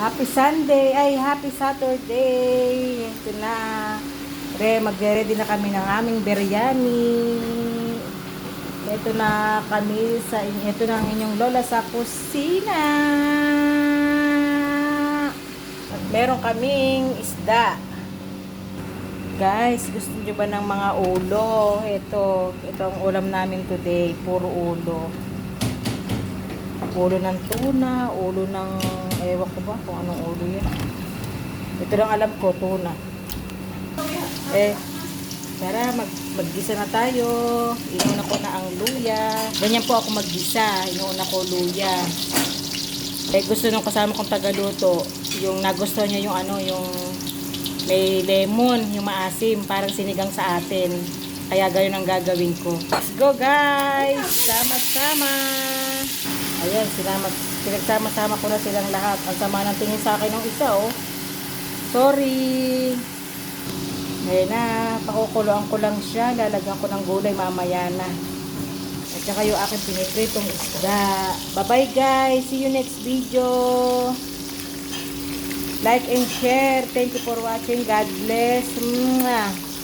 Happy Sunday, ay happy Saturday. Ito na. Magre-ready na kami ng aming biryani. Ito na kami ito na ang inyong lola sa kusina. At meron kaming isda. Guys, gusto niyo ba ng mga ulo? Ito ang ulam namin today, puro ulo. Ulo ng tuna, ulo ng ewan ko ba kung anong ulo yan. Ito lang alam ko, tuna. Tara, maggisa na tayo. Inuuna ko na ang luya. Ganyan po ako maggisa. Inuuna ko luya. Gusto nung kasama kong tagaluto, yung nagustuhan niya yung yung may lemon, yung maasim, parang sinigang sa atin. Kaya gayon ang gagawin ko. Let's go guys! Sama-sama! Ayan, pinagsama-sama ko na silang lahat. Ang sama ng tingin sa akin ng isa, oh. Sorry. Ayan na, pakukuloan ko lang siya. Lalagyan ko ng gulay mamaya na. At saka yung aking pinipritong isda. Bye-bye guys. See you next video. Like and share. Thank you for watching. God bless. Mwah.